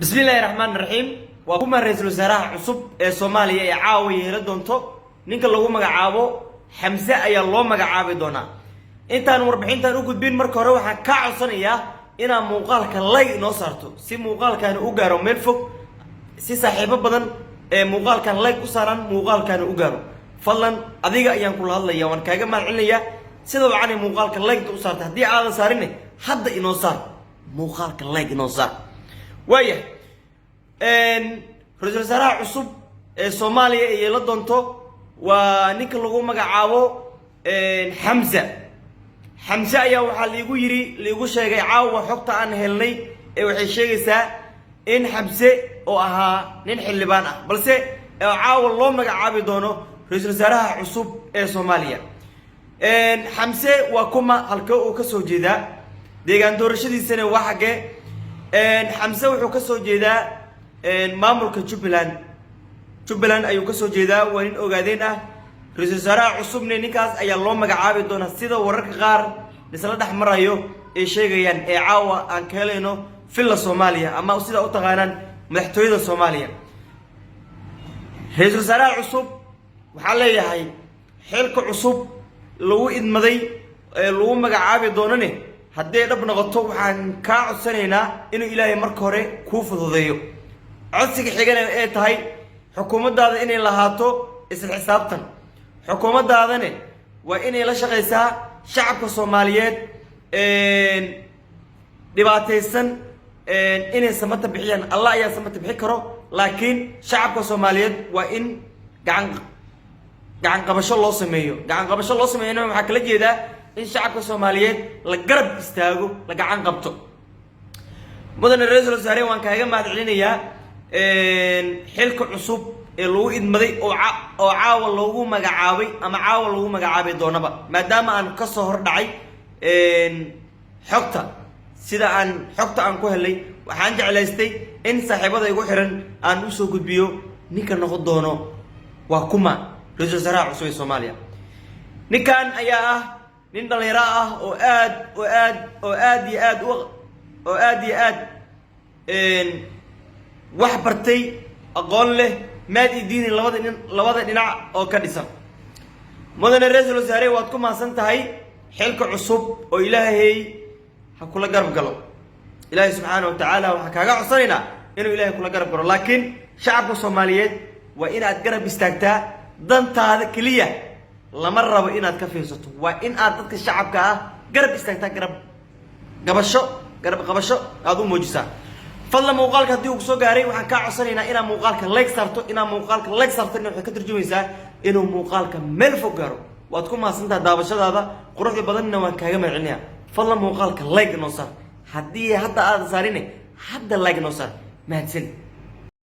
بسم الله الرحمن الرحيم وكما رئيس الوزراء عصب الصومالية يعاوي يردونتو نينك لوgu magacaabo Xamse ayaa loo magacaabi doona intaan warbixintan ugu gudbin marka hore waxaan ka codsanayaa inaan muuqaalka like noo saarto si muuqaalkan u gaaro meel fog si saaxiibo badan ee muuqaalkan like u saaran muuqaalkan u gaaro fadlan adiga ayaan kula hadlayaa waan kaaga mahadcelinayaa sida wacan muuqaalka like u saarto hadii aad saarin hadda inoo saar muuqaalka like inoo saar وياه رئيس الوزراء عصب الصومالية يلا دونتو ونيك لغو مقعاو حمزة يا وحال ليغو يري ليغو شيغي عاو وحقتا عن هلني وحي شيغي سا إن حمزة أو أها نين حلبان بلسي عاو الله مقعابي دونو رئيس الوزراء عصب الصومالية حمزة وكما هالكو كسو جيدا ديغان دورشدي سنة واحقة حمزة wuxuu ka soo jeedaa maamulka Jubbaland ayuu ka soo jeedaa waa in ogaadeen ah ra'iisul wasaaraha cusubne ninkaas ayaa loo magacaabi doona sida wararka qaar isla dhaxmarayo ee sheegayaan ee caawa aan ka helayno filla Soomaaliya ama sida u taqaanaan madaxtooyada Soomaaliya ra'iisul wasaaraha cusub waxa leeyahay xilka cusub lagu idmaday ee lagu magacaabi doonane haddii dhab noqoto waxaan ka codsanaynaa inuu Ilaahay marka hore ku fududeeyo codsiga xigana ee tahay xukuumaddaada inay lahaato isla xisaabtan xukuumaddaadana waa inay la shaqeysaa shacabka Soomaaliyeed dhibaataysan inay samata bixiyaan Allah ayaa samata bixi karo laakiin shacabka Soomaaliyeed waa in gacan qabasho loo sameeyo waxa kala jeedaa in shacabka Soomaaliyeed la garab istaago la gacan qabto mudane ra'iisul wasaare waan kaaga mahadcelinayaa xilka cusub ee lagu idmaday oo caawa loogu magacaabay ama caawa lagu magacaabay doonaba maadaama aan ka soo hor dhacay xogta sida aan xogta aan ku helay waxaan jeclaystay in saaxiibada igu xiran aan u soo gudbiyo ninka noqon doono waa kuma ra'iisul wasaaraha cusub ee Soomaaliya ninkan ayaa ah nin dhalinyaro ah oo aad wax bartay aqoon leh maad diin labada dhinac oo ka dhisan mudane ra'iisul wasaare waad ku maasan tahay xilka cusub oo Ilaahay ha kula garab galo Ilaahay subhanahu wa ta'ala waxa kaaga codsanaynaa inuu Ilaahay kula garab galo laakiin shacabka Soomaaliyeed waa in aad garab istaagtaa dantaada kaliya lama rabo inaad ka fiirsato waa in aad dadka shacabka ah garab istaagtaa garab qabasho aad u muujisaa fadlan muuqaalka hadii uu soo gaaray waxaan ka codsanaynaa inaa muuqaalka like saarto waxay ka tarjumaysaa inuu muuqaalka meel fog gaaro waad ku maasantahay daabashadaada quruxda badanna waan kaaga mahadcelinayaa fadlan muuqaalka like noo saar hadii hadda aad saarin hadda like noo saar mahadsan